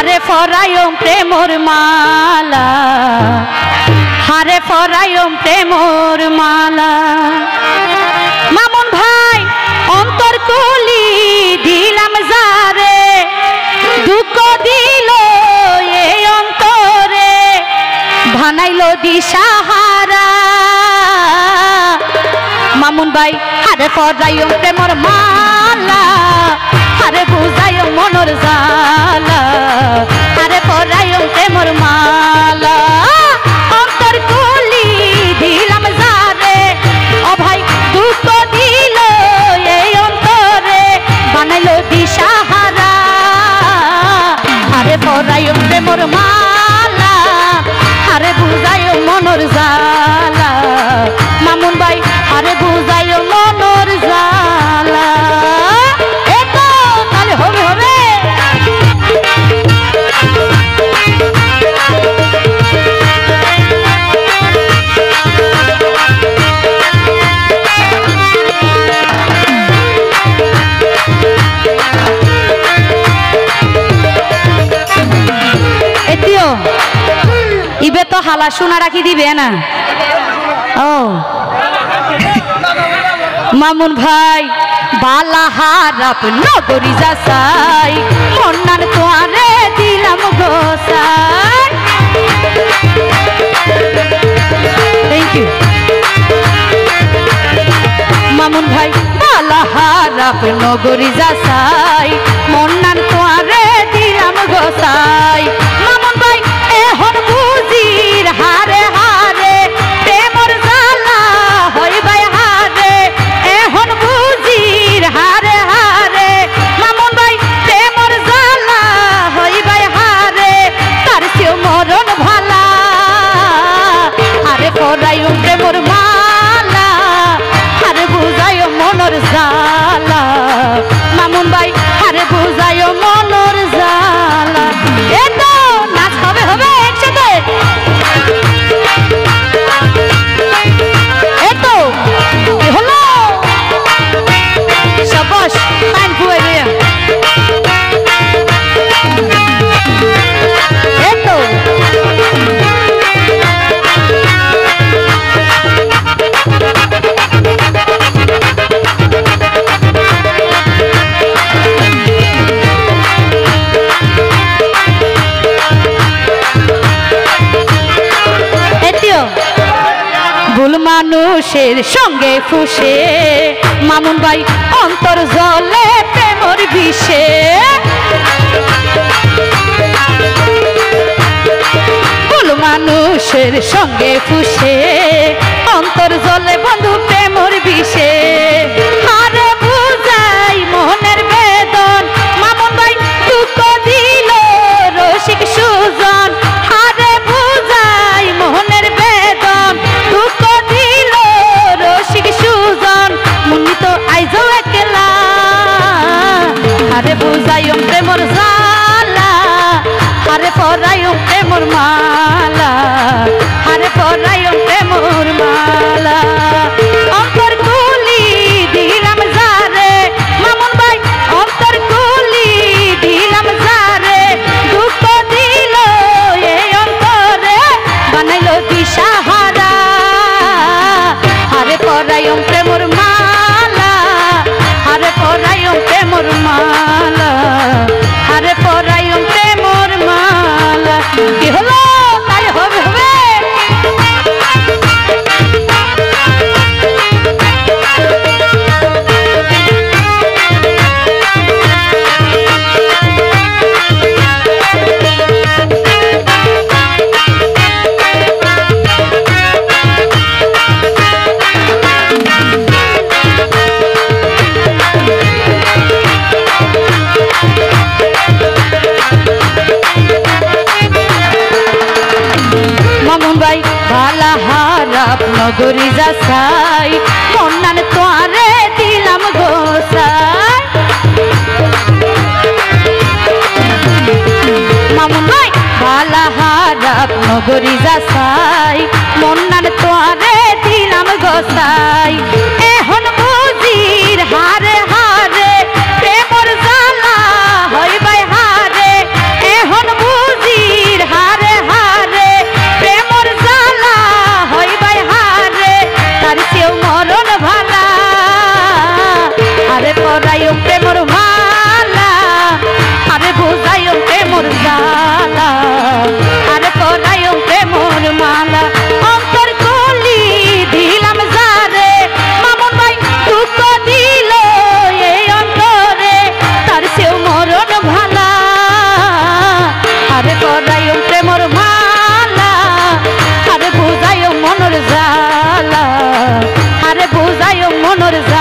হারে ফরায়ম প্রেমর মালা, হারে ফরায়ম প্রেমর মালা। মামুন ভাই অন্তর কলি দিলাম যারে, দুঃখ দিল এই অন্তরে, বানাইল দিশাহারা। মামুন ভাই হারে ফরায়ম প্রেমর মালা, হারে বুঝায়ম মনর জালা, হারে ফরায়ম প্রেমর মালা। অন্তর কলি দিলাম যারে, ও ভাই দুঃখ দিল এই অন্তরে, বানাইল দিশাহারা। হারে ফরায়ম প্রেমর মালা, হারে বুঝায়ম মনর জালা। মামুন ভাই হারে বুঝায়ম মনর জালা। এতো তাহলে হবে হবে। এতিও ইবে তো হালা সোনা রাখি দিবে না। ও মামুন ভাই বালা হারাপ নগরী যাসাই, মন্নার তোয়ারে দিলাম গোসাই। Thank you. মামুন ভাই বালা হারাপ নগরী যাসাই, মন্নার তোয়ারে দিলাম গোসাই। মামুন ভাই এখন বুঝির হারে হারে, প্রেমর জালা হইবাই হারে, এখন বুঝির হারে হারে। মামুন ভাই প্রেমর জালা হইবাই হারে, তার চেয়েও মরণ ভালা। হারে ফরায়ম প্রেমর মালা, হারে বুঝায়ম মনর জালা। মামুন ভাই হারে বুঝায়ম মনর জালা। এতো নাচ হবে হবে একসাথে। এতো হলো শাবাশ টাইম ফুয়ে রে। এতো ভুল মানুষের সঙ্গে ফুসে, মামুন ভাই অন্তর জলে প্রেমর বিষে। ভুল মানুষের সঙ্গে ফুসে, অন্তর জলে বন্ধু প্রেমর বিষে। হারে বুঝাই মনের বেদন, মামুন ভাই দুঃখ দিল রসিক সুজন। হারে বুঝাই মনের বেদন, দুঃখ দিল রসিক সুজন। মুন্নি তো আইজো একলা, হারে বুঝায়ম প্রেমর জালা, হারে ফরায়ম প্রেমর মালা, হারে ফরায়ম প্রেমর মালা। অন্তর কলি দিলাম যারে, মামুন ভাই অন্তর কলি দিলাম যারে, দুঃখ দিল এই অন্তরে, বানাইল দিশাহারা। হারে ফরায়ম প্রেমর মালা, হারে ফরায়ম প্রেমর মালা, হারে ফরায়ম প্রেমর মালা। কি হলো তাহলে হবে হবে। মামুন ভাই ভালা হারাপ নগরী যাসাই, মন্নান তোয়ারে দিলাম গোসাই। মামুন ভাই ভালা হারাপ নগরী যাসাই, মন্নান তোয়ারে দিলাম গোসাই। এখন বুঝির হারে হারে, প্রেমর জালা হইবাই হারে, এখন আরে পরাইও প্রেমর মালা আরে বুঝাইও প্রেমর জালা আরে পরাইও প্রেমর মালা অন্তর কলি দিলাম যারে মামুন ভাই দুঃখ দিল এই অন্তরে তার সেও মরণ ভালা আরে পরাইও প্রেমর মালা আরে বুঝাইও মনর জালা আরে বুঝাইও মনর জালা